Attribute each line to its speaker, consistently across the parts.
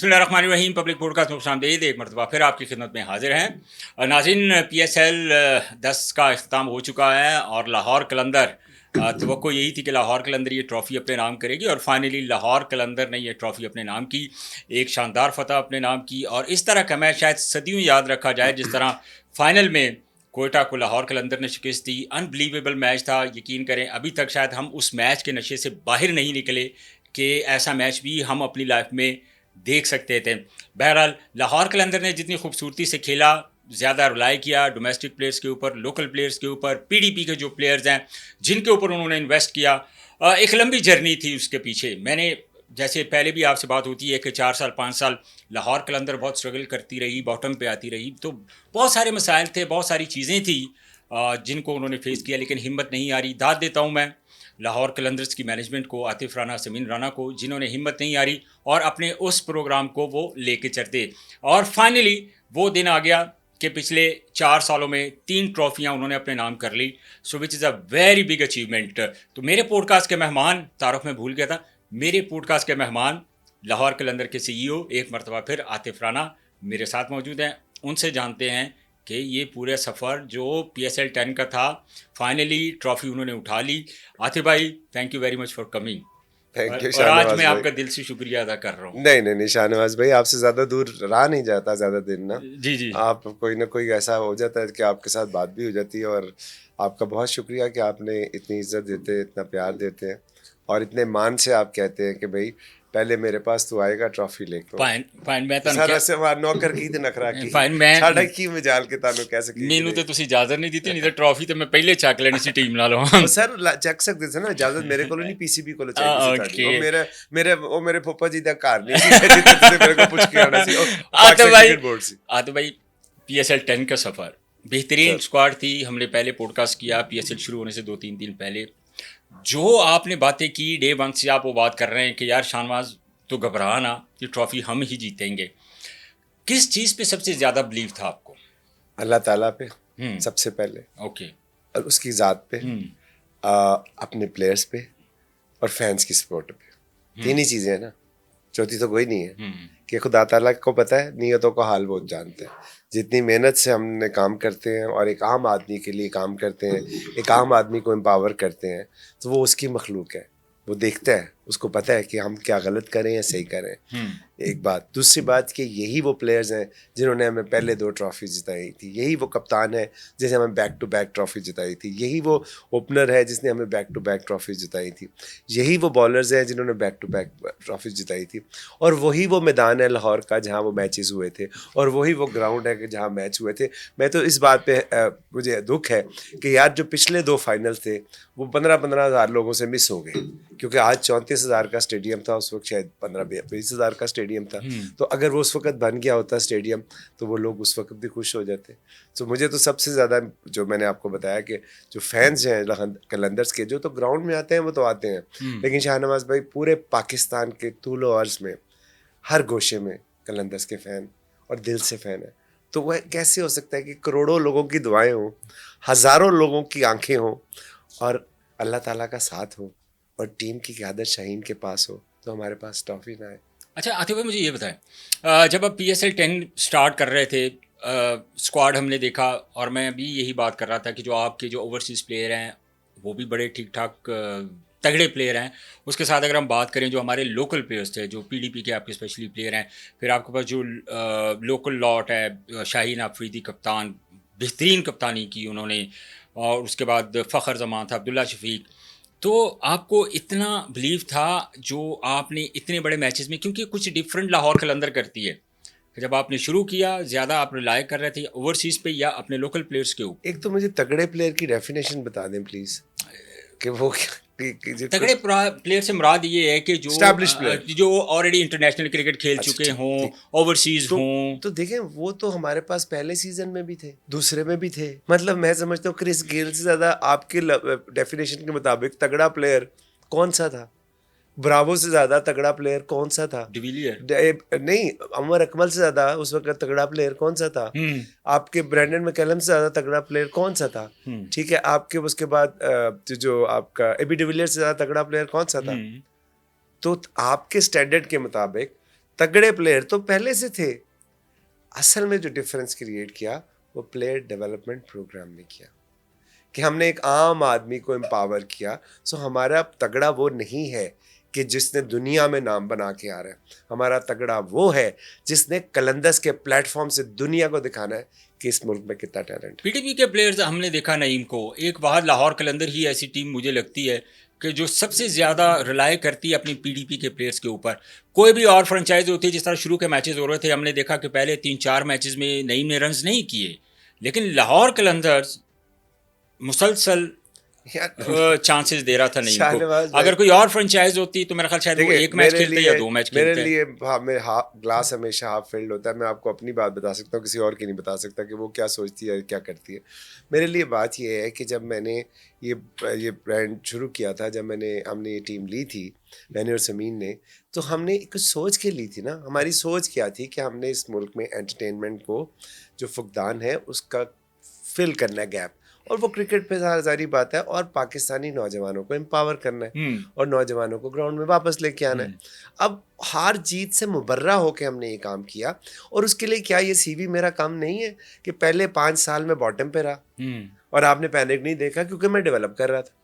Speaker 1: बिस्मिल्लाहिर्रहमानिर्रहीम। Public podcast में खुशामदीद। एक मरतबा फिर आपकी खिदमत में हाजिर हैं। नाज़रीन, PSL 10 का अख्ताम हो चुका है और लाहौर कलंदर तवक्को यही थी कि लाहौर कलंदर ये ट्रॉफ़ी अपने नाम करेगी और फाइनली लाहौर कलंदर ने ये ट्रॉफ़ी अपने नाम की, एक शानदार फतह अपने नाम की। और इस तरह का मैच शायद सदियों याद रखा जाए, जिस तरह फ़ाइनल में कोयटा को लाहौर कलंदर ने शिकस्त दी। अनबिलीवेबल मैच था, यकीन करें अभी तक शायद हम उस मैच के नशे से बाहर नहीं निकले कि ऐसा मैच भी हम अपनी लाइफ में देख सकते थे। बहरहाल लाहौर कलंदर ने जितनी खूबसूरती से खेला, ज़्यादा रिलाई किया डोमेस्टिक प्लेयर्स के ऊपर, लोकल प्लेयर्स के ऊपर, PDP के जो प्लेयर्स हैं जिनके ऊपर उन्होंने इन्वेस्ट किया। एक लंबी जर्नी थी उसके पीछे। मैंने जैसे पहले भी आपसे बात होती है कि 4 साल 5 साल लाहौर कलंदर बहुत स्ट्रगल करती रही, बॉटम पे आती रही, तो बहुत सारे मसाइल थे, बहुत सारी चीज़ें थी जिनको उन्होंने फेस किया, लेकिन हिम्मत नहीं आ रही। दाद देता हूँ मैं लाहौर कलंदर्स की मैनेजमेंट को, आतिफ राना, समीन राना को, जिन्होंने हिम्मत नहीं आ रही और अपने उस प्रोग्राम को वो लेके चलते। और फाइनली वो दिन आ गया कि पिछले 4 सालों में 3 ट्रॉफियाँ उन्होंने अपने नाम कर ली, so which is a very big achievement. तो मेरे पॉडकास्ट के मेहमान, तारुफ में भूल गया था, मेरे पॉडकास्ट के मेहमान लाहौर कलंदर के CEO एक मरतबा फिर आतिफ राना मेरे साथ मौजूद हैं। उनसे जानते हैं कि ये पूरे सफ़र जो PSL 10 का था, फाइनली ट्रॉफ़ी उन्होंने उठा ली। आतिफ भाई, thank you very much for coming.
Speaker 2: Thank you
Speaker 1: और आज मैं
Speaker 2: शाहनवाज
Speaker 1: आपका
Speaker 2: भाई।
Speaker 1: दिल से शुक्रिया अदा कर रहा हूँ।
Speaker 2: नहीं शाहनवाज भाई, आपसे ज़्यादा दूर रहा नहीं जाता ज़्यादा दिन ना।
Speaker 1: जी जी।
Speaker 2: आप कोई ना कोई ऐसा हो जाता है कि आपके साथ बात भी हो जाती है, और आपका बहुत शुक्रिया कि आपने इतनी इज्जत देते हैं, इतना प्यार देते हैं, और इतने मान से आप कहते हैं कि भाई पहले मेरे पास तू आएगा ट्रॉफी लेके।
Speaker 1: फाइन फाइन मैं ਤੁਹਾਨੂੰ
Speaker 2: सर ऐसे मार नौकर की ते नखरा की
Speaker 1: फाइन मैं
Speaker 2: साढ़ा की मजाल के तानु कह सकी
Speaker 1: ਮੈਨੂੰ ਤੇ ਤੁਸੀਂ ਇਜਾਜ਼ਤ ਨਹੀਂ ਦਿੱਤੀ, ਨਹੀਂ ਤਾਂ ਟਰॉफੀ ਤੇ ਮੈਂ ਪਹਿਲੇ ਚੱਕ ਲੈਣੀ ਸੀ ਟੀਮ ਨਾਲੋਂ।
Speaker 2: ਉਹ ਸਰ ਚੱਕ ਸਕਦੇ ਸੀ ਨਾ, ਇਜਾਜ਼ਤ ਮੇਰੇ ਕੋਲੋਂ ਨਹੀਂ, PCB ਕੋਲੋਂ ਚਾਹੀਦੀ ਸੀ ਤੁਹਾਡੀ। ਉਹ ਮੇਰੇ ਫੁੱਫਾ ਜੀ ਦਾ ਘਰ ਨਹੀਂ ਸੀ ਜਿੱਥੇ ਤੁਸੀਂ ਮੇਰੇ ਕੋਲ ਪੁੱਛ ਕੇ ਆਉਣਾ ਸੀ। ਉਹ ਪਾਕਿਸਤਾਨ क्रिकेट बोर्ड से।
Speaker 1: तो भाई PSL 10 का सफ़र बेहतरीन स्क्वाड थी। हमने पहले पॉडकास्ट किया PSL शुरू होने से 2-3 दिन पहले। जो आपने बातें की डे 1 से, आप वो बात कर रहे हैं कि यार शाहनवाज तो घबरा ना, ये ट्रॉफ़ी हम ही जीतेंगे। किस चीज़ पे सबसे ज़्यादा बिलीव था आपको?
Speaker 2: अल्लाह ताला पे सबसे पहले,
Speaker 1: ओके,
Speaker 2: और उसकी ज़ात पे, अपने प्लेयर्स पे और फैंस की सपोर्ट पे। 3 ही चीज़ें हैं ना, चौथी तो कोई नहीं है। कि खुदा ताला को पता है, नीयतों का हाल बहुत जानते हैं। जितनी मेहनत से हमने काम करते हैं और एक आम आदमी के लिए काम करते हैं, एक आम आदमी को एम्पावर करते हैं, तो वो उसकी मखलूक है। वो देखता है, उसको पता है कि हम क्या गलत करें या सही करें। एक बात। दूसरी बात कि यही वो प्लेयर्स हैं जिन्होंने हमें पहले 2 ट्रॉफ़ी जिताई थी। यही वो कप्तान है जिसने हमें बैक टू बैक ट्रॉफ़ी जिताई थी। यही वो ओपनर है जिसने हमें बैक टू बैक ट्रॉफ़ी जिताई थी। यही वो बॉलर्स हैं जिन्होंने बैक टू बैक ट्रॉफ़ी जिताई थी। और वही वो मैदान है लाहौर का जहाँ वो मैचेस हुए थे, और वही वो ग्राउंड है कि जहाँ मैच हुए थे। मैं तो इस बात पे मुझे दुख है कि यार जो पिछले 2 फाइनल थे वो 15-15 हज़ार लोगों से मिस हो गए, क्योंकि आज 34,000 का स्टेडियम था, उस वक्त शायद 15-20 हज़ार का स्टेडियम था। तो अगर वो उस वक्त बन गया होता स्टेडियम तो वो लोग उस वक्त भी खुश हो जाते। तो मुझे तो सबसे ज़्यादा, जो मैंने आपको बताया कि जो फैंस हैं कलंदर्स के, जो तो ग्राउंड में आते हैं वो तो आते हैं, लेकिन शाहनवाज भाई पूरे पाकिस्तान के तूल और अर्ज़ में हर गोशे में कलंदर्स के फ़ैन और दिल से फ़ैन है। तो वह कैसे हो सकता है कि करोड़ों लोगों की दुआएं हों, हज़ारों लोगों की आंखें हों, और अल्लाह ताला का साथ हो, और टीम की क़यादत शाहीन के पास हो, तो हमारे पास ट्रॉफ़ी ना आए।
Speaker 1: अच्छा आतिफ भाई, मुझे ये बताएं, जब आप PSL 10 स्टार्ट कर रहे थे, स्क्वाड हमने देखा, और मैं भी यही बात कर रहा था कि जो आपके जो ओवरसीज़ प्लेयर हैं वो भी बड़े ठीक ठाक तगड़े प्लेयर हैं। उसके साथ अगर हम बात करें जो हमारे लोकल प्लेयर्स थे, जो PDP के आपके स्पेशली प्लेयर हैं, फिर आपके पास जो लोकल लॉट है, शाहीन आफरीदी कप्तान, बेहतरीन कप्तानी की उन्होंने, और उसके बाद फ़खर जमान था, अब्दुल्ला शफीक। तो आपको इतना बिलीव था जो आपने इतने बड़े मैचेस में, क्योंकि कुछ डिफरेंट लाहौर कलंदर करती है, जब आपने शुरू किया ज़्यादा आप रिलाय कर रहे थे ओवरसीज़ पे या अपने लोकल प्लेयर्स के ऊपर?
Speaker 2: एक तो मुझे तगड़े प्लेयर की डेफिनेशन बता दें प्लीज़, कि वो
Speaker 1: तगड़े प्लेयर से मुराद ये है कि जो ऑलरेडी इंटरनेशनल क्रिकेट खेल चुके हों, ओवरसीज़ हों।
Speaker 2: तो देखें, वो तो हमारे पास पहले सीजन में भी थे, दूसरे में भी थे। मतलब मैं समझता हूँ क्रिस गेल से ज़्यादा आपके डेफिनेशन के मुताबिक तगड़ा प्लेयर कौन सा था? ब्रावो से ज़्यादा तगड़ा प्लेयर कौन सा था?
Speaker 1: डिविलियर
Speaker 2: नहीं, अमर अकमल से ज़्यादा उस वक्त तगड़ा प्लेयर कौन सा था? आपके ब्रैंडन मैकलम से ज़्यादा तगड़ा प्लेयर कौन सा था? ठीक है, आपके उसके बाद जो आपका एबी डिविलियर से ज़्यादा तगड़ा प्लेयर कौन सा था? तो आपके स्टैंडर्ड के मुताबिक तगड़े प्लेयर तो पहले से थे, असल में जो डिफरेंस क्रिएट किया वो प्लेयर डेवलपमेंट प्रोग्राम में किया कि हमने एक आम आदमी को एम्पावर किया. सो हमारा तगड़ा वो नहीं है कि जिसने दुनिया में नाम बना के आ रहा है, हमारा तगड़ा वो है जिसने कलंदर्स के प्लेटफॉर्म से दुनिया को दिखाना है कि इस मुल्क में कितना टैलेंट है.
Speaker 1: पीटीपी के प्लेयर्स हमने देखा नईम को, एक बाहर लाहौर कलंदर ही ऐसी टीम मुझे लगती है कि जो सबसे ज़्यादा रिलाय करती है अपनी पीटीपी के प्लेयर्स के ऊपर. कोई भी और फ्रेंचाइज होती है, जिस तरह शुरू के मैचेस हो रहे थे, हमने देखा कि पहले 3-4 मैचेस में नईम ने रन्स नहीं किए, लेकिन लाहौर कलंदर्स मुसलसल चांसेस दे रहा था नहीं को. अगर कोई और फ्रेंचाइज होती तो मेरा ख्याल शायद वो एक मैच खेलते या 2 मैच खेलते.
Speaker 2: मेरे लिए ग्लास हमेशा हाफ फिल्ड होता है. मैं आपको अपनी बात बता सकता हूँ, किसी और की नहीं बता सकता कि वो क्या सोचती है क्या करती है. मेरे लिए बात ये है कि जब मैंने ये ब्रांड शुरू किया था, जब हमने ये टीम ली थी, मैंने और समीन ने, तो हमने कुछ सोच के ली थी ना. हमारी सोच क्या थी कि हमने इस मुल्क में एंटरटेनमेंट को जो फुकदान है उसका फिल करना है गैप, और वो क्रिकेट पे सारी बात है, और पाकिस्तानी नौजवानों को एम्पावर करना है और नौजवानों को ग्राउंड में वापस लेके आना है. अब हार जीत से मुबर्रा होके हमने ये काम किया, और उसके लिए क्या ये सीवी मेरा काम नहीं है कि पहले 5 साल में बॉटम पे रहा और आपने पैनिक नहीं देखा, क्योंकि मैं डेवलप कर रहा था.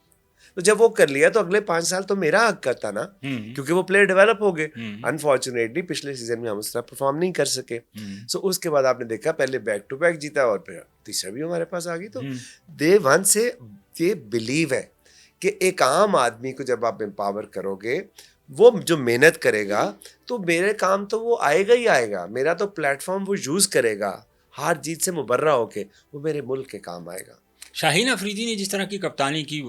Speaker 2: तो जब वो कर लिया तो अगले 5 साल तो मेरा हक का था ना, क्योंकि वो प्लेयर डेवलप हो गए. अनफॉर्चुनेटली पिछले सीजन में हम उस तरह परफॉर्म नहीं कर सके. सो उसके बाद आपने देखा पहले बैक टू बैक जीता और फिर तीसरा भी हमारे पास आ गई. तो डे 1 से ये बिलीव है कि एक आम आदमी को जब आप एम्पावर करोगे, वो जो मेहनत करेगा तो मेरे काम तो वो आएगा ही आएगा. मेरा तो प्लेटफॉर्म वो यूज करेगा, हार जीत से मुबर्रा होके वो मेरे मुल्क के काम आएगा.
Speaker 1: शाहीन अफरीदी ने जिस तरह की कप्तानी की,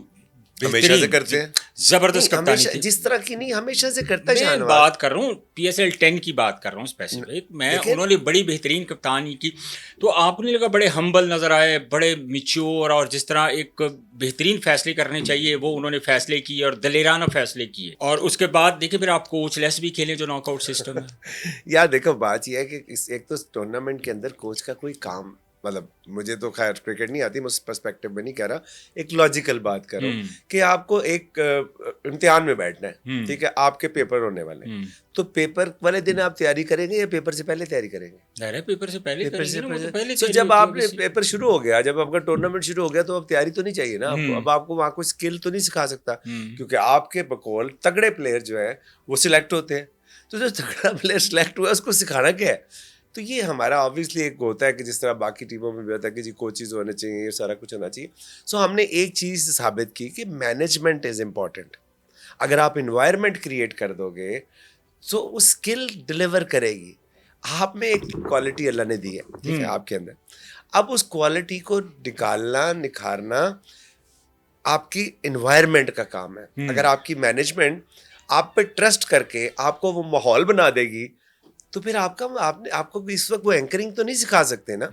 Speaker 2: हमेशा से करते हैं,
Speaker 1: जबरदस्त कप्तानी थी.
Speaker 2: जिस तरह की नहीं, हमेशा से करता है.
Speaker 1: मैं बात कर रहा हूँ PSL 10 की बात कर रहा हूँ स्पेसिफिक. मैं उन्होंने बड़ी बेहतरीन कप्तानी की, तो आपने लगा बड़े हम्बल नजर आए, बड़े मिच्योर, और जिस तरह एक बेहतरीन फैसले करने चाहिए वो उन्होंने फैसले किए और दलेराना फैसले किए. और उसके बाद देखिए फिर आप कोच लेस भी खेले जो नॉकआउट सिस्टम है.
Speaker 2: यार देखो बात यह है कि एक तो टूर्नामेंट के अंदर कोच का कोई काम, मतलब मुझे तो खैर क्रिकेट नहीं आती, मैं उस पर्सपेक्टिव में नहीं कह रहा, एक लॉजिकल बात कर रहा हूँ कि आपको एक इम्तिहान में बैठना है, ठीक है, आपके पेपर होने वाले हैं, तो पेपर वाले दिन आप तैयारी करेंगे या पेपर से पहले तैयारी करेंगे?
Speaker 1: पेपर से पहले.
Speaker 2: तो जब आपने पेपर शुरू हो गया, जब आपका टूर्नामेंट शुरू हो गया, तो अब तैयारी तो नहीं चाहिए ना आपको. अब आपको वहाँ कोई स्किल तो नहीं सिखा सकता, क्योंकि आपके बकौल तगड़े प्लेयर जो है वो सिलेक्ट होते हैं. तो जो तगड़ा प्लेयर सिलेक्ट हुआ उसको सिखाना क्या है? तो ये हमारा ऑब्वियसली एक होता है कि जिस तरह बाकी टीमों में भी होता है कि जी कोचेज होने चाहिए, ये सारा कुछ होना चाहिए. सो हमने एक चीज़ साबित की कि मैनेजमेंट इज़ इम्पॉर्टेंट. अगर आप इन्वायरमेंट क्रिएट कर दोगे तो वो स्किल डिलीवर करेगी. आप में एक क्वालिटी अल्लाह ने दी है, ठीक है, आपके अंदर. अब उस क्वालिटी को निकालना, निखारना आपकी इन्वायरमेंट का काम है. अगर आपकी मैनेजमेंट आप पे ट्रस्ट करके आपको वो माहौल बना देगी, तो फिर आपको इस वक्त वो एंकरिंग तो नहीं सिखा सकते ना,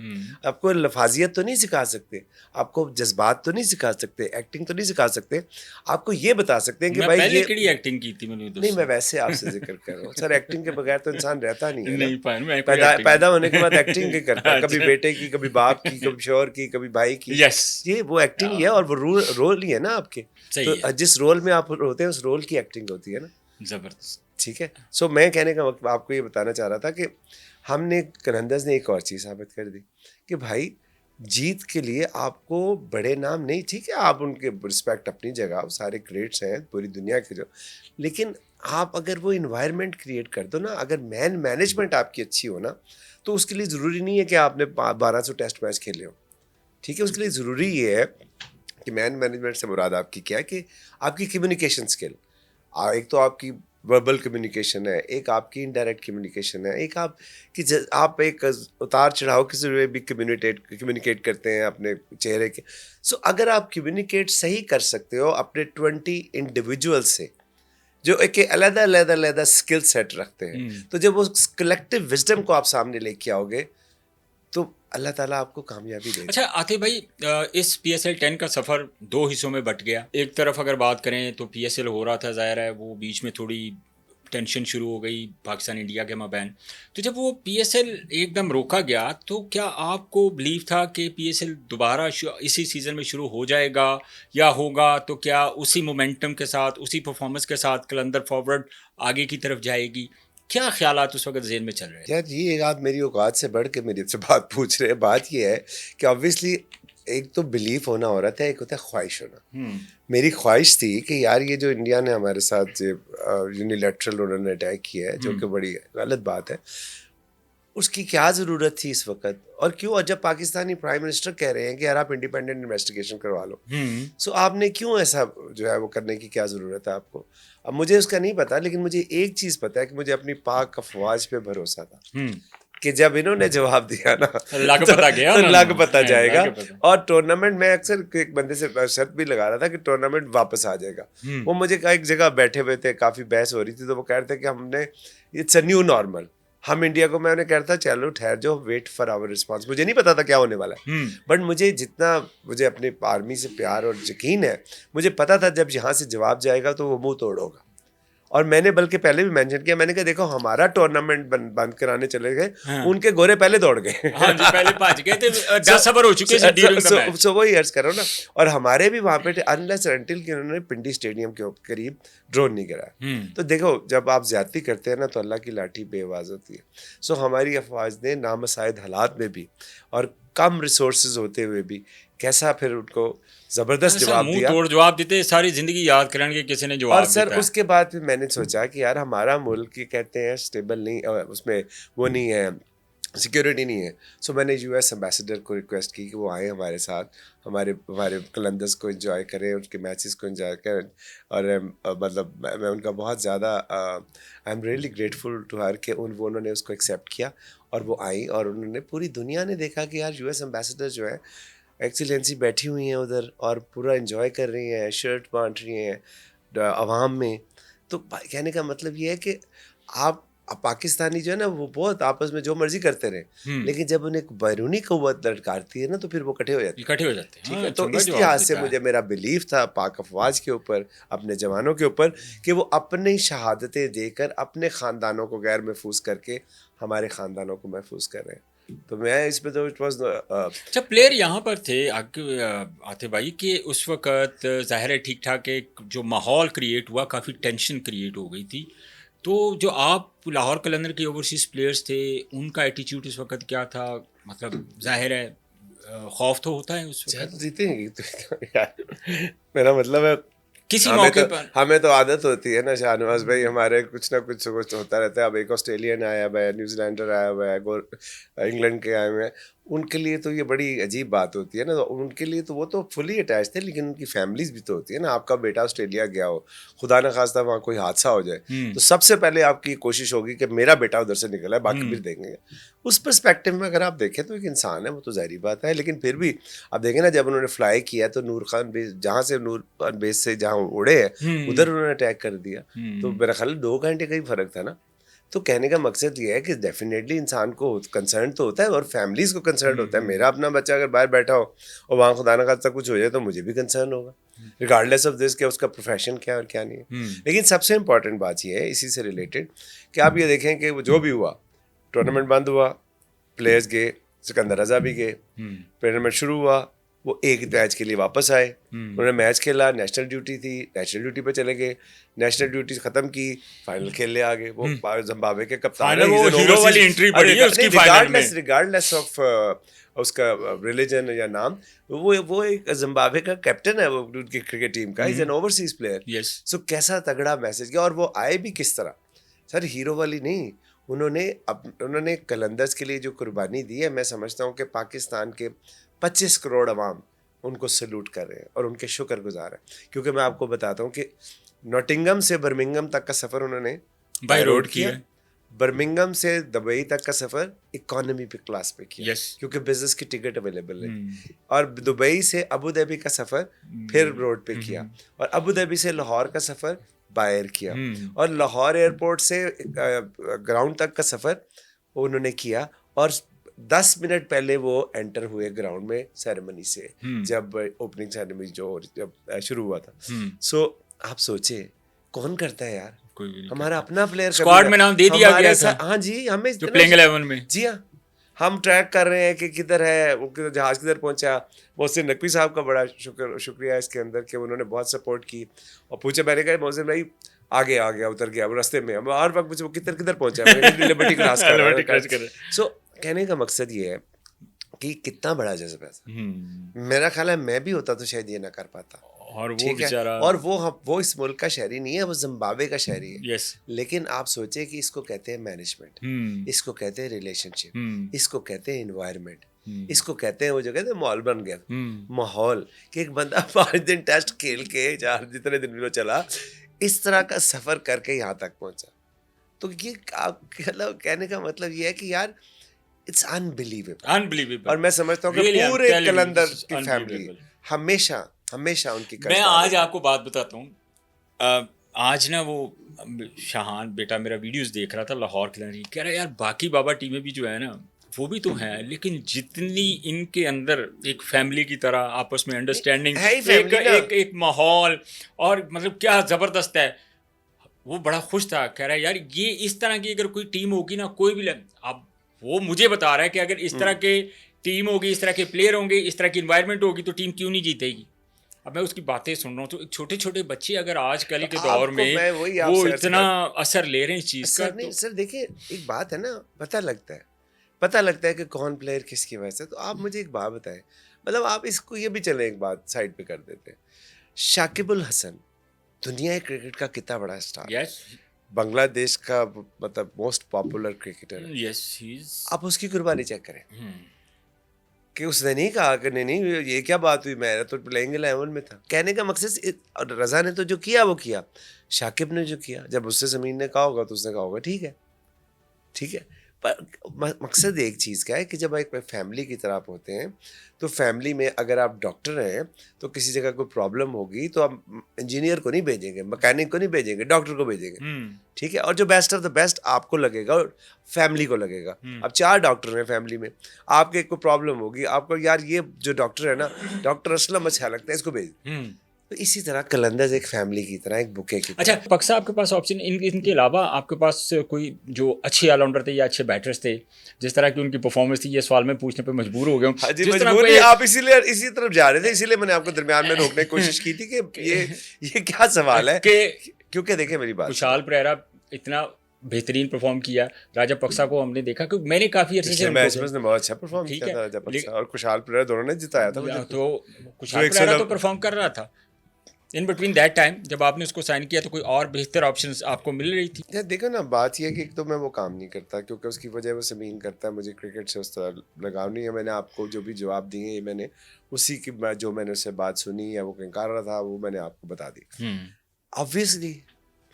Speaker 2: आपको लफाजियत तो नहीं सिखा सकते, आपको जज्बात तो नहीं सिखा सकते, एक्टिंग तो नहीं सिखा सकते. आपको ये बता सकते हैं कि भाई ये
Speaker 1: केड़ी एक्टिंग की थी मैंने.
Speaker 2: नहीं, मैं वैसे आपसे जिक्र कर रहा हूँ सर. एक्टिंग के बगैर तो इंसान रहता नहीं है.
Speaker 1: नहीं,
Speaker 2: पैदा होने के बाद एक्टिंग ही करता है, कभी बेटे की, कभी बाप की, कभी शोहर की, कभी भाई की. ये वो एक्टिंग ही है, और वो रोल ही है ना आपके. तो जिस रोल में आप होते हैं उस रोल की एक्टिंग होती है ना.
Speaker 1: जबरदस्त.
Speaker 2: ठीक है. सो मैं कहने का वक्त आपको ये बताना चाह रहा था कि हमने कलंदर्स ने एक और चीज़ साबित कर दी कि भाई जीत के लिए आपको बड़े नाम नहीं, ठीक है, आप उनके रिस्पेक्ट अपनी जगह, सारे ग्रेट्स हैं पूरी दुनिया के जो, लेकिन आप अगर वो इन्वायरमेंट क्रिएट कर दो ना, अगर मैनेजमेंट आपकी अच्छी हो ना, तो उसके लिए ज़रूरी नहीं है कि आपने 1200 टेस्ट मैच खेले हो, ठीक है. उसके लिए ज़रूरी ये है कि मैनेजमेंट से मुराद आपकी क्या है कि आपकी कम्युनिकेशन स्किल, एक तो आपकी वर्बल कम्युनिकेशन है, एक आपकी इनडायरेक्ट कम्युनिकेशन है, एक आप एक उतार चढ़ाव के जरिए भी कम्युनिकेट करते हैं अपने चेहरे के. सो अगर आप कम्युनिकेट सही कर सकते हो अपने 20 इंडिविजुअल से जो एक अलग स्किल सेट रखते हैं, तो जब वो कलेक्टिव विजडम को आप सामने लेके आओगे तो अल्लाह ताला आपको कामयाबी देगा.
Speaker 1: अच्छा आतिफ भाई, इस PSL 10 का सफ़र 2 हिस्सों में बट गया. एक तरफ अगर बात करें तो PSL हो रहा था, ज़ाहिर है वो बीच में थोड़ी टेंशन शुरू हो गई पाकिस्तान इंडिया के माबैन. तो जब वो PSL एकदम रोका गया तो क्या आपको बिलीव था कि PSL दोबारा इसी सीज़न में शुरू हो जाएगा, या होगा तो क्या उसी मोमेंटम के साथ, उसी परफॉर्मेंस के साथ कलंदर फॉरवर्ड आगे की तरफ जाएगी? کیا خیالات اس وقت ذہن میں چل رہے ہیں؟
Speaker 2: یار یہ آپ میری اوقات سے بڑھ کے میرے سے بات پوچھ رہے ہیں. بات یہ ہے کہ آبویسلی ایک تو بلیف ہونا ہو رہا تھا, ایک ہوتا ہے خواہش ہونا. میری خواہش تھی کہ یار یہ جو انڈیا نے ہمارے ساتھ یونیلیٹرل انہوں نے اٹیک کیا ہے, جو کہ بڑی غلط بات ہے, اس کی کیا ضرورت تھی اس وقت, اور کیوں؟ اور جب پاکستانی پرائم منسٹر کہہ رہے ہیں کہ یار آپ انڈیپینڈنٹ انویسٹیگیشن کروا لو, سو آپ نے کیوں ایسا جو ہے وہ کرنے کی کیا ضرورت ہے آپ کو؟ اب مجھے اس کا نہیں پتا, لیکن مجھے ایک چیز پتا ہے کہ مجھے اپنی پاک افواج پہ بھروسہ تھا کہ جب انہوں نے جواب دیا نا تو لگ پتہ جائے گا. اور ٹورنامنٹ میں اکثر ایک بندے سے شرط بھی لگا رہا تھا کہ ٹورنامنٹ واپس آ جائے گا. وہ مجھے ایک جگہ بیٹھے ہوئے تھے, کافی بحث ہو رہی تھی, تو وہ کہہ رہے تھے کہ ہم نے اٹس اے نیو نارمل. ہم انڈیا کو, میں انہیں کہتا تھا چلو ٹھہر جاؤ, ویٹ فار آور رسپانس. مجھے نہیں پتا تھا کیا ہونے والا ہے, بٹ مجھے جتنا مجھے اپنے آرمی سے پیار اور یقین ہے, مجھے پتا تھا جب یہاں سے جواب جائے گا تو وہ منہ توڑ ہوگا. اور میں نے بلکہ پہلے بھی مینشن کیا, میں نے کہا دیکھو ہمارا ٹورنامنٹ بند کرانے چلے گئے, ان کے گورے پہلے دوڑ گئے,
Speaker 1: پہلے پہنچ گئے تھے, 10 اوور ہو چکے تھے.
Speaker 2: سو وہی عرض کرو نا. اور ہمارے بھی وہاں پہ انلیس انٹل کہ انہوں نے پنڈی اسٹیڈیم کے قریب ڈرون نہیں گرایا. تو دیکھو جب آپ زیادتی کرتے ہیں نا تو اللہ کی لاٹھی بے آواز ہوتی ہے. سو ہماری افواج نے نامساعد حالات میں بھی اور کم ریسورسز ہوتے ہوئے بھی کیسا پھر ان کو زبردست جواب دیا.
Speaker 1: توڑ جواب دیتے, ساری زندگی یاد کریں گے کسی نے جواب.
Speaker 2: اور سر اس کے بعد پھر میں نے سوچا کہ یار ہمارا ملک یہ کہتے ہیں اسٹیبل نہیں, اس میں وہ نہیں ہے, سیکیورٹی نہیں ہے. سو میں نے یو ایس امبیسڈر کو ریکویسٹ کی کہ وہ آئیں ہمارے ساتھ, ہمارے قلندرز کو انجوائے کریں, ان کے میچز کو انجوائے کریں. اور مطلب میں ان کا بہت زیادہ I am really grateful to her کہ انہوں نے اس کو ایکسیپٹ کیا, اور وہ آئیں, اور انہوں نے پوری دنیا نے دیکھا کہ یار یو ایس امبیسڈر جو ہے ایکسیلنسی بیٹھی ہوئی ہیں ادھر اور پورا انجوائے کر رہی ہیں, شرٹ بانٹ رہی ہیں عوام میں. تو کہنے کا مطلب یہ ہے کہ آپ پاکستانی جو ہے نا وہ بہت آپس میں جو مرضی کرتے رہے, لیکن جب انہیں ایک بیرونی قوت لڑکارتی ہے نا تو پھر وہ اکٹھے ہو جاتے ہیں. ٹھیک ہے, تو اس لحاظ سے مجھے میرا بلیف تھا پاک افواج کے اوپر, اپنے جوانوں کے اوپر, کہ وہ اپنی شہادتیں دے کر اپنے خاندانوں کو غیر محفوظ کر کے ہمارے خاندانوں کو محفوظ کر رہے ہیں. تو میں اس پہ تو اٹ واز
Speaker 1: اچھا پلیئر یہاں پر تھے آتے بھائی کہ اس وقت ظاہر ہے ٹھیک ٹھاک ایک جو ماحول کریٹ ہوا, کافی ٹینشن کریٹ ہو گئی تھی. تو جو آپ لاہور قلندر کے اوورسیز پلیئرس تھے, ان کا ایٹیچیوڈ اس وقت کیا تھا؟ مطلب ظاہر ہے خوف تو ہوتا ہے اس وقت.
Speaker 2: جیتے ہیں میرا مطلب ہے
Speaker 1: کسی موقع پر
Speaker 2: ہمیں تو عادت ہوتی ہے نا شاہنواز بھائی, ہمارے کچھ نہ کچھ ہوتا رہتا ہے. اب ایک آسٹریلین آیا ہوا ہے, نیوزی لینڈر آیا ہوا ہے, انگلینڈ کے آئے ہوئے ہیں, ان کے لیے تو یہ بڑی عجیب بات ہوتی ہے نا. ان کے لیے تو وہ تو فلی اٹیچ تھے, لیکن ان کی فیملیز بھی تو ہوتی ہے نا. آپ کا بیٹا آسٹریلیا گیا ہو, خدا نہ خواستہ وہاں کوئی حادثہ ہو جائے, تو سب سے پہلے آپ کی کوشش ہوگی کہ میرا بیٹا ادھر سے نکلا ہے, باقی بھی دیکھیں گے. اس پرسپیکٹو میں اگر آپ دیکھیں تو ایک انسان ہے, وہ تو ظاہری بات ہے. لیکن پھر بھی آپ دیکھیں نا, جب انہوں نے فلائی کیا تو نور خان بیس, جہاں سے نور خان بیس سے جہاں اڑے ہیں ادھر انہوں نے اٹیک کر دیا, تو میرا خیال 2 گھنٹے کا ہی فرق تھا نا. تو کہنے کا مقصد یہ ہے کہ ڈیفینیٹلی انسان کو کنسرن تو ہوتا ہے, اور فیملیز کو کنسرن ہوتا ہے. میرا اپنا بچہ اگر باہر بیٹھا ہو اور وہاں خدا نہ خواستہ کچھ ہو جائے تو مجھے بھی کنسرن ہوگا, ریگارڈلیس آف دس کہ اس کا پروفیشن کیا اور کیا نہیں ہے. لیکن سب سے امپورٹنٹ بات یہ ہے اسی سے ریلیٹڈ کہ آپ یہ دیکھیں کہ وہ جو بھی ہوا, ٹورنامنٹ بند ہوا, پلیئرز گئے, سکندر رضا بھی گئے, ٹورنامنٹ شروع ہوا, وہ ایک میچ کے لیے واپس آئے, انہوں نے میچ کھیلا, نیشنل ڈیوٹی تھی, نیشنل ڈیوٹی پہ چلے گئے, نیشنل ڈیوٹی ختم کی, فائنل کھیلنے آ گئے. وہ زمبابوے کے کپتان ریگارڈلیس آف اس کا ریلیجن یا نام, وہ ایک زمبابوے کا کیپٹن ہے, وہ ان کی کرکٹ ٹیم کا, از این اوورسیز پلیئر. سو کیسا تگڑا میسج گیا, اور وہ آئے بھی کس طرح, سر ہیرو والی نہیں. انہوں نے قلندرز کے لیے جو قربانی دی ہے, میں سمجھتا ہوں کہ پاکستان کے 25 کروڑ عوام ان کو سلوٹ کر رہے ہیں اور ان کے شکر گزار ہیں. کیونکہ میں آپ کو بتاتا ہوں کہ نوٹنگم سے برمنگم تک کا سفر انہوں نے بائی روڈ کیا, برمنگم سے دبئی تک کا سفر اکانومی پہ کلاس پہ کیا, کیونکہ بزنس کی ٹکٹ اویلیبل ہے, اور دبئی سے ابو ظہبی کا سفر پھر روڈ پہ کیا, اور ابو ظہبی سے لاہور کا سفر باہر کیا, اور لاہور ایئرپورٹ سے گراؤنڈ تک کا سفر انہوں نے کیا, اور 10 منٹ پہلے وہ انٹر ہوئے گراؤنڈ میں سیریمنی سے, جب اوپننگ سیریمنی جو جب شروع ہوا تھا. سو آپ سوچیں کون کرتا ہے یار, ہمارا اپنا پلیئر
Speaker 1: اسکواڈ میں نام دے دیا گیا تھا.
Speaker 2: ہاں جی, ہمیں
Speaker 1: جو پلینگ 11 میں,
Speaker 2: جی ہاں, ہم ٹریک کر رہے ہیں کہ کدھر ہے وہ, جہاز کدھر پہنچا. محسن نقوی صاحب کا بڑا شکریہ اس کے اندر کہ انہوں نے بہت سپورٹ کی, اور پوچھا, میں نے کہا محسن بھائی आगे आ गया, उतर गया, वो रास्ते में अब हर वक्त मुझे वो किधर पहुंचा है, लिबर्टी क्रॉस कर रहा है। सो कहने का मकसद ये है कि कितना बड़ा जज्बा है। मेरा ख्याल है मैं भी होता तो शायद ये ना कर पाता।
Speaker 1: और वो बेचारा,
Speaker 2: और वो इस मुल्क का शहरी नहीं है, वो जिम्बाब्वे का शहरी है।
Speaker 1: yes.
Speaker 2: लेकिन आप सोचे कि इसको कहते हैं मैनेजमेंट, इसको कहते हैं रिलेशनशिप, इसको कहते हैं एनवायरनमेंट, इसको कहते हैं वो जो कहते हैं माहौल बन गया, माहौल कि एक बंदा 5 दिन टेस्ट खेल के 4 जितने दिन भी वो चला, इस तरह का सफर करके यहाँ तक पहुंचा। तो ये मतलब कहने का मतलब ये है कि यार इट्स अनबिलीवेबल। और मैं समझता हूँ कि पूरे कलंदर की फैमिली हमेशा उनकी
Speaker 1: मैं आज आपको बात बताता हूँ, आज ना वो शाहान बेटा मेरा वीडियोस देख रहा था लाहौर कलंदर की, कह रहा है यार बाकी बाबा टीमें भी जो है ना वो भी तो हैं, लेकिन जितनी इनके अंदर एक फैमिली की तरह आपस में अंडरस्टैंडिंग, एक माहौल, और मतलब क्या ज़बरदस्त है। वो बड़ा खुश था, कह रहा है यार ये इस तरह की अगर कोई टीम होगी ना, कोई भी अब वो मुझे बता रहा है कि अगर इस तरह के टीम होगी, इस तरह के प्लेयर होंगे, इस तरह की इन्वायरमेंट होगी तो टीम क्यों नहीं जीतेगी। अब मैं उसकी बातें सुन रहा हूँ तो छोटे छोटे बच्चे अगर आजकल के दौर में वो इतना असर ले रहे हैं इस चीज़ का।
Speaker 2: नहीं सर देखिए, एक बात है ना, पता लगता है कि कौन प्लेयर किसकी वजह से। तो आप मुझे एक बात बताएं, मतलब आप इसको ये भी चले एक बात साइड पे कर देते हैं, शाकिब अल हसन दुनिया क्रिकेट का कितना बड़ा स्टार,
Speaker 1: यस,
Speaker 2: बांग्लादेश का मतलब मोस्ट पॉपुलर क्रिकेटर,
Speaker 1: यस,
Speaker 2: आप उसकी कुर्बानी चेक करें कि उसने नहीं कहा कि नहीं ये क्या बात हुई, मैं तो प्लेइंग 11 में था। कहने का मकसद, रजा ने तो जो किया वो किया, शाकिब ने जो किया, जब उससे ज़मीन ने कहा होगा तो उसने कहा होगा ठीक है। पर मकसद एक चीज़ का है कि जब एक फैमिली की तरह आप होते हैं तो फैमिली में अगर आप डॉक्टर हैं तो किसी जगह कोई प्रॉब्लम होगी तो आप इंजीनियर को नहीं भेजेंगे, मैकेनिक को नहीं भेजेंगे, डॉक्टर को भेजेंगे, ठीक है। और जो बेस्ट ऑफ द बेस्ट आपको लगेगा और फैमिली को लगेगा। अब 4 डॉक्टर हैं फैमिली में, आपके कोई प्रॉब्लम होगी, आपको यार ये जो डॉक्टर है ना, डॉक्टर असलम अच्छा लगता है, इसको भेज। तो इसी तरह कलंदर्स एक फैमिली की तरह, एक बुके की तरह।
Speaker 1: अच्छा पक्सा, आपके पास ऑप्शन इनके अलावा आपके पास कोई जो अच्छे ऑलराउंडर थे या अच्छे बैटर्स थे, जिस तरह की उनकी परफॉर्मेंस थी, ये सवाल में पूछने पे मजबूर हो गया हूँ।
Speaker 2: जी मजबूर नहीं, आप इसीलिए इसी तरफ जा रहे थे, इसीलिए मैंने आपको दरमियान में रोकने की कोशिश की थी कि ये क्या सवाल है, क्योंकि देखिए मेरी बात,
Speaker 1: खुशहाल परेरा इतना बेहतरीन परफॉर्म किया, राजा पक्सा को हमने देखा कि मैंने काफी अच्छे से
Speaker 2: मैच में बहुत अच्छा परफॉर्म किया था राजा पक्सा और खुशहाल परेरा, दोनों ने जिताया था।
Speaker 1: तो खुशहाल परेरा तो परफॉर्म कर रहा था, इन बिटवीन दैट टाइम जब आपने उसको साइन किया तो कोई और बेहतर ऑप्शंस आपको मिल रही थी?
Speaker 2: यार देखो ना, बात यह है कि एक तो मैं वो काम नहीं करता क्योंकि उसकी वजह वो समीन करता है, मुझे क्रिकेट से उस तरह लगाव नहीं है। मैंने आपको जो भी जवाब दिए ये मैंने उसी की जो मैंने उससे बात सुनी या वो कहीं कर रहा था वो मैंने आपको बता दी। ऑब्वियसली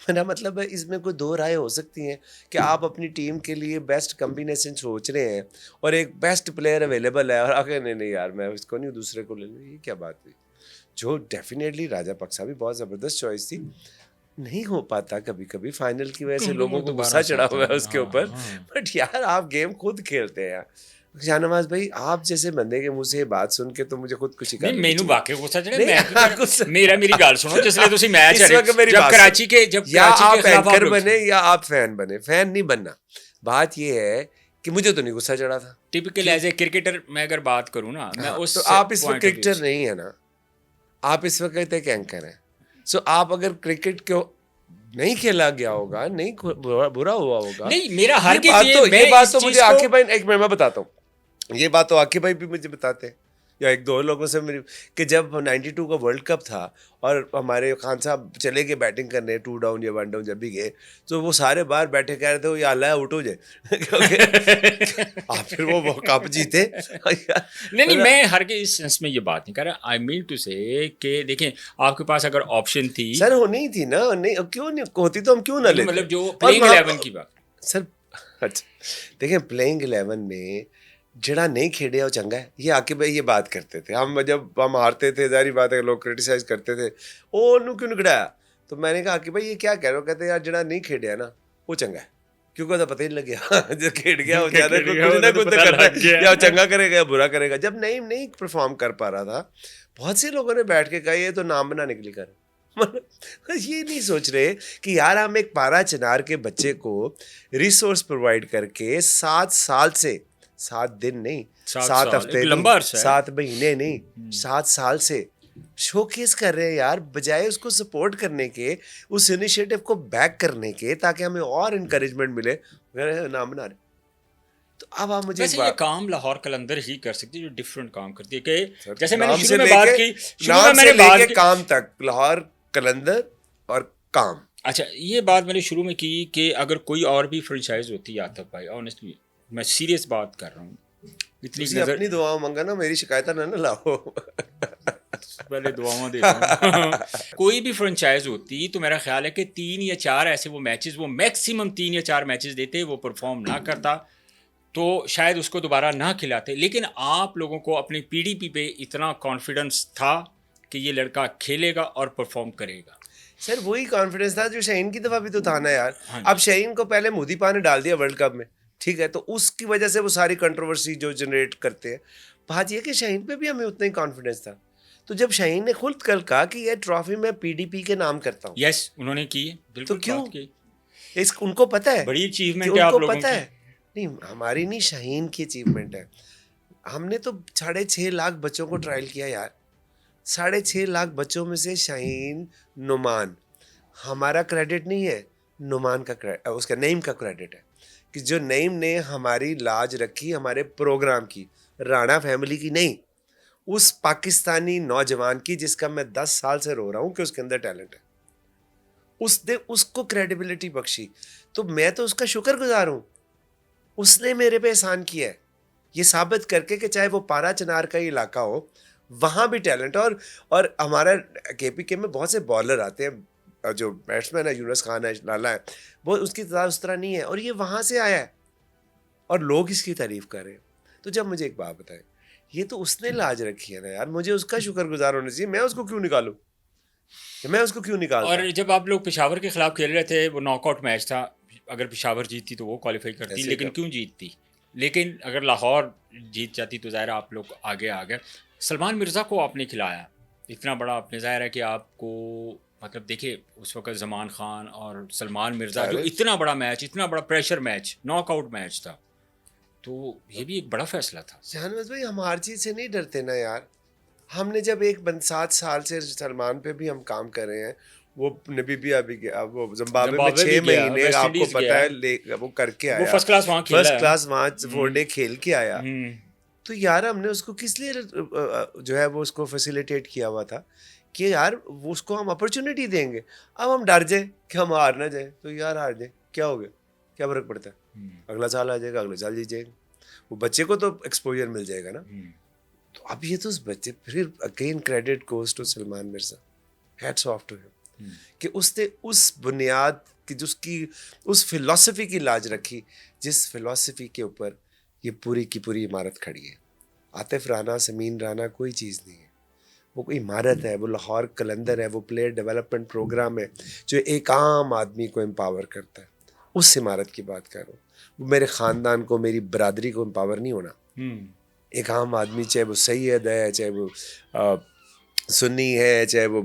Speaker 2: मेरा मतलब है इसमें कोई दो राय हो सकती हैं कि आप अपनी टीम के लिए बेस्ट कॉम्बिनेशन सोच रहे हैं और एक बेस्ट प्लेयर अवेलेबल है और आगे नहीं यार मैं इसको नहीं दूसरे को ले लूँ, ये क्या बात हुई। जो डेफिनेटली राजा पक्सा भी बहुत ज़बरदस्त चॉइस थी, नहीं हो पाता कभी कभी फाइनल की वजह से, लोगों को गुस्सा चढ़ा हुआ है उसके ऊपर, बट यार आप गेम खुद खेलते हैं यार। शाहनवाज भाई आप जैसे बंदे के मुंह से ये बात सुन के तो मुझे खुद कुछ
Speaker 1: नहीं, मैनू वाकई गुस्सा चढ़ा। मेरी गाल सुनो, जिसले तुसी मैच जब कराची के
Speaker 2: या आप एंकर बने या आप फैन बने, फैन नहीं बनना। बात ये है कि मुझे तो नहीं गुस्सा चढ़ा था।
Speaker 1: टिपिकल एज ए क्रिकेटर मैं अगर बात करूँ ना, मैं उस,
Speaker 2: तो आप इस वक्त क्रिकेटर नहीं है ना, आप इस वक्त एक एंकर हैं। सो आप अगर क्रिकेट को नहीं खेला गया होगा, नहीं बुरा हुआ होगा,
Speaker 1: नहीं मेरा हर
Speaker 2: ये बात तो मुझे आकिब भाई, एक मैं बताता हूँ, ये बात तो आकिब भाई भी मुझे बताते हैं या एक दो लोगों से मेरी, कि जब 92 का वर्ल्ड कप था और हमारे खान साहब चले गए बैटिंग करने 2 डाउन या 1 डाउन जब भी गए, तो वो सारे बाहर बैठे कह रहे थे ये अल्लाह आउट हो जाए आप फिर वो कप जीते।
Speaker 1: नहीं मैं हर के इस सेंस में ये बात नहीं कर रहा, आई मीन टू से कि देखें आपके पास अगर ऑप्शन थी
Speaker 2: सर, होनी थी ना, नहीं क्यों नहीं होती तो हम क्यों ना लेते,
Speaker 1: मतलब जो प्लेइंग 11 की बात
Speaker 2: सर। अच्छा देखें, प्लेइंग 11 में जड़ा नहीं खेड़े वो चंगा है, ये आके भाई ये बात करते थे हम, जब हम हारते थे जारी बात है लोग क्रिटिसाइज करते थे ओ नू क्यों निकड़ाया, तो मैंने कहा कि भाई ये क्या कह रहे हो, कहते यार जड़ा नहीं खेड़े ना वो चंगा है, क्योंकि तो पता ही नहीं लग गया जब खेड़ गया वो ज्यादा कुछ ना कुछ करना है, या चंगा करेगा या बुरा करेगा। जब नहीं परफॉर्म कर पा रहा था, बहुत से लोगों ने बैठ के कहा ये तो नाम बनाने के लिए कर, ये नहीं सोच रहे कि यार हम एक पारा चिनार के बच्चे को रिसोर्स प्रोवाइड करके 7 साल से 7 दिन नहीं, 7 हफ्ते, 7 महीने नहीं, 7 साल से شو کیس کر رہے ہیں یار, بجائے اس کو سپورٹ کرنے کے, اس انیشیٹو کو بیک کرنے کے, تاکہ ہمیں اور انکریجمنٹ ملے, نام بنا رہے. تو اب آپ مجھے
Speaker 1: ویسے یہ کام لاہور قلندر ہی کر سکتی ہے جو ڈفرینٹ کام کرتی ہے, کہ جیسے میں
Speaker 2: نام
Speaker 1: نے
Speaker 2: سے
Speaker 1: شروع میں
Speaker 2: لے
Speaker 1: بات
Speaker 2: کے,
Speaker 1: کی,
Speaker 2: نام سے لے کے کام تک, لاہور قلندر اور کام.
Speaker 1: اچھا یہ بات میں نے شروع میں کی کہ اگر کوئی اور بھی فرنچائز ہوتی ہے آتف بھائی, آنیسٹلی میں سیریس بات کر رہا ہوں, اتنی نظر
Speaker 2: اپنی دعا مانگا نا, میری شکایتیں نہ لاؤ.
Speaker 1: پہلے دعاؤں دیتا ہوں. کوئی بھی فرنچائز ہوتی تو میرا خیال ہے کہ 3 یا 4 ایسے وہ میچز, وہ میکسیمم 3 یا 4 میچز دیتے, وہ پرفارم نہ کرتا تو شاید اس کو دوبارہ نہ کھلاتے. لیکن آپ لوگوں کو اپنی پی ڈی پی پہ اتنا کانفیڈنس تھا کہ یہ لڑکا کھیلے گا اور پرفارم کرے گا.
Speaker 2: سر وہی کانفیڈنس تھا جو شاہین کی دفعہ بھی تو تھا نا یار. اب شاہین کو پہلے مودی پا نے ڈال دیا ورلڈ کپ میں, ٹھیک ہے, تو اس کی وجہ سے وہ ساری کنٹروورسی جو جنریٹ کرتے ہیں. بات یہ کہ شاہین پہ بھی ہمیں اتنا ہی کانفیڈنس تھا. تو جب شاہین نے خود کل کہا کہ یہ ٹرافی میں پی ڈی پی کے نام کرتا ہوں,
Speaker 1: یس انہوں نے کی,
Speaker 2: تو کیوں, ان کو پتہ ہے,
Speaker 1: بڑی اچیومنٹ ہے آپ لوگوں کی.
Speaker 2: نہیں ہماری نہیں, شاہین کی اچیومنٹ ہے. ہم نے تو 6.5 لاکھ بچوں کو ٹرائل کیا یار. 6.5 لاکھ بچوں میں سے شاہین, نعمان, ہمارا کریڈٹ نہیں ہے, نعمان کا اس کا نعیم کا کریڈٹ ہے, کہ جو نعیم نے ہماری لاج رکھی ہمارے پروگرام کی, رانا فیملی کی نہیں, اس پاکستانی نوجوان کی جس کا میں 10 سال سے رو رہا ہوں کہ اس کے اندر ٹیلنٹ ہے. اس نے اس کو کریڈیبلٹی بخشی, تو میں تو اس کا شکر گزار ہوں. اس نے میرے پہ احسان کیا ہے یہ ثابت کر کے کہ چاہے وہ پارا چنار کا علاقہ ہو, وہاں بھی ٹیلنٹ. اور ہمارا کے پی کے میں بہت سے بالر آتے ہیں, جو بیٹسمین ہے, یونس خان ہے, لالا ہے, وہ اس کی طرح اس طرح نہیں ہے, اور یہ وہاں سے آیا ہے اور لوگ اس کی تعریف کر رہے ہیں. تو جب مجھے ایک بات بتائیں, یہ تو اس نے لاج رکھی ہے نا یار, مجھے اس کا شکر گزار ہونا چاہیے. میں اس کو کیوں نکالوں,
Speaker 1: اور جب آپ لوگ پشاور کے خلاف کھیل رہے تھے, وہ ناک آؤٹ میچ تھا, اگر پشاور جیتتی تو وہ کوالیفائی کرتی, لیکن کیوں جیتتی, لیکن اگر لاہور جیت جاتی تو ظاہر آپ لوگ آگے آ گئے. سلمان مرزا کو آپ نے کھلایا, اتنا بڑا آپ نے, ظاہر ہے کہ آپ کو مطلب دیکھیں اس وقت زمان خان اور سلمان مرزا, جو اتنا بڑا میچ, اتنا بڑا pressure match, knock out match تھا, تو یہ بھی ایک بڑا فیصلہ تھا.
Speaker 2: شہنواز بھائی ہم ہر چیز سے نہیں ڈرتے نا یار. ہم نے جب 7 سال سے سلمان پہ بھی ہم کام کر رہے ہیں, وہ نبیبیا بھی گیا, وہ زمبابوے میں 6 مہینے, آپ کو پتا ہے وہ کر کے آیا,
Speaker 1: فرسٹ کلاس
Speaker 2: وہاں 4 ڈے کھیل کے آیا. تو یار ہم نے اس کو کس لیے جو ہے وہ اس کو فیسیلیٹیٹ کیا ہوا تھا کہ یار وہ اس کو ہم اپرچونیٹی دیں گے. اب ہم ڈر جائیں کہ ہم ہار نہ جائیں, تو یار ہار جائیں کیا ہو گیا, کیا فرق پڑتا ہے, اگلا سال آ جائے گا, اگلے سال جیت جائے گا, وہ بچے کو تو ایکسپوجر مل جائے گا نا. تو اب یہ تو اس بچے, پھر again credit goes to Salman Mirza, hats off to ہم, کہ اس نے اس بنیاد کی, جس کی اس فلسفی کی لاج رکھی, جس فلسفی کے اوپر یہ پوری کی پوری عمارت کھڑی ہے. عاطف رانا, سمین رانا کوئی چیز نہیں ہے, وہ کوئی عمارت ہے, وہ لاہور قلندر ہے, وہ پلیئر ڈیولپمنٹ پروگرام ہے جو ایک عام آدمی کو امپاور کرتا ہے. اس عمارت کی بات کر رہا ہوں. وہ میرے خاندان کو, میری برادری کو امپاور نہیں ہونا. ایک عام آدمی, چاہے وہ سید ہے, چاہے وہ سنی ہے, چاہے وہ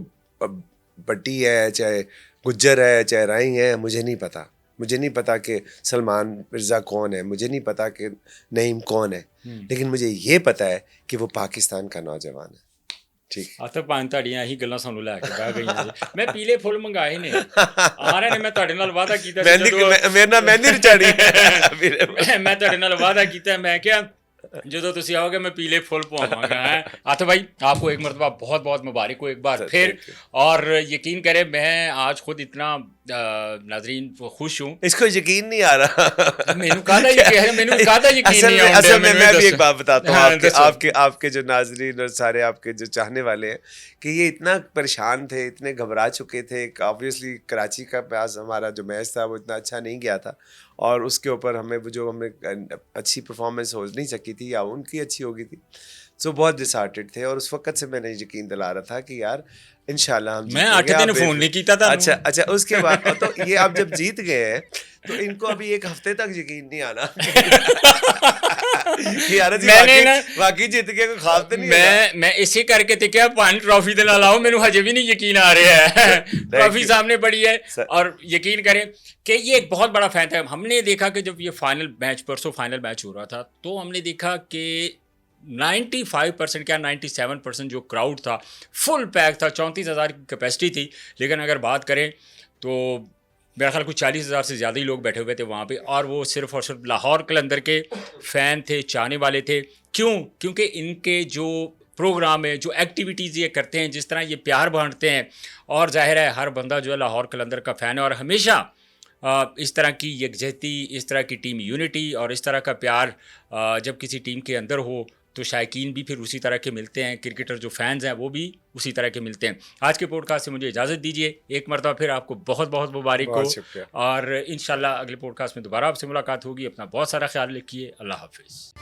Speaker 2: بٹی ہے, چاہے گجر ہے, چاہے رائی ہے, مجھے نہیں پتا کہ سلمان مرزا کون ہے, مجھے نہیں پتا کہ نعیم کون ہے, لیکن مجھے یہ پتا ہے کہ وہ پاکستان کا نوجوان ہے. ٹھیک
Speaker 1: آتف پانچ تاڑیاں ہی گلاں سانوں لے کے بہ گئیاں جی. میں پیلے پھل منگائے نے, آ رہے نے, میں تہاڈے نال وعدہ کیتا سی,
Speaker 2: میرے نال مہندی رچاڑی,
Speaker 1: میں تہاڈے نال وعدہ کیتا ہے, میں کیا جدو تسی آؤ گے میں پیلے پھول پواواں گا. آتف بھائی آپ کو ایک مرتبہ بہت بہت مبارک ہو ایک بار پھر, اور یقین کریں میں آج خود اتنا ناظرین خوش ہوں,
Speaker 2: اس کو یقین نہیں آ رہا.
Speaker 1: میں
Speaker 2: بھی ایک بات بتاتا ہوں آپ کے جو ناظرین اور سارے آپ کے جو چاہنے والے ہیں, کہ یہ اتنا پریشان تھے, اتنے گھبرا چکے تھے. آبویسلی کراچی کا پاس ہمارا جو میچ تھا وہ اتنا اچھا نہیں گیا تھا, اور اس کے اوپر ہمیں اچھی پرفارمنس ہو نہیں سکی تھی, یا ان کی اچھی ہوگی تھی. سو بہت ڈسہارٹیڈ تھے, اور اس وقت سے میں نے یقین دلا رہا تھا کہ یار انشاءاللہ ہم
Speaker 1: میں 8 دن فون نہیں کیتا تھا.
Speaker 2: اچھا اس کے بعد تو یہ آپ جب جیت گئے ہیں تو ان کو ابھی 1 ہفتے تک یقین نہیں آنا واقعی جیت گئے, کوئی خواب تو نہیں ہے.
Speaker 1: میں اسی کر کے تے کیا پانی ٹرافی دے نال آؤ, میرے ہجے بھی نہیں یقین آ رہا ہے. ٹرافی سامنے پڑی ہے, اور یقین کریں کہ یہ ایک بہت بڑا فائدہ ہے. ہم نے دیکھا کہ جب یہ فائنل میچ, پرسوں فائنل میچ ہو رہا تھا, تو ہم نے دیکھا کہ 95% کیا 97% جو کراؤڈ تھا فل پیک تھا. 34,000 کی کیپیسٹی تھی, لیکن اگر بات کریں تو میرا خیال کچھ 40,000 سے زیادہ ہی لوگ بیٹھے ہوئے تھے وہاں پہ, اور وہ صرف اور صرف لاہور قلندر کے فین تھے, چاہنے والے تھے. کیونکہ ان کے جو پروگرام ہے, جو ایکٹیویٹیز یہ کرتے ہیں, جس طرح یہ پیار بانٹتے ہیں, اور ظاہر ہے ہر بندہ جو ہے لاہور قلندر کا فین ہے, اور ہمیشہ اس طرح کی یکجہتی, اس طرح کی ٹیم یونٹی اور اس طرح کا پیار جب کسی ٹیم کے اندر ہو تو شائقین بھی پھر اسی طرح کے ملتے ہیں, کرکٹر جو فینز ہیں وہ بھی اسی طرح کے ملتے ہیں. آج کے پوڈ کاسٹ سے مجھے اجازت دیجیے, ایک مرتبہ پھر آپ کو بہت بہت مبارک ہو, اور انشاءاللہ اگلے پوڈ کاسٹ میں دوبارہ آپ سے ملاقات ہوگی. اپنا بہت سارا خیال رکھیے. اللہ حافظ.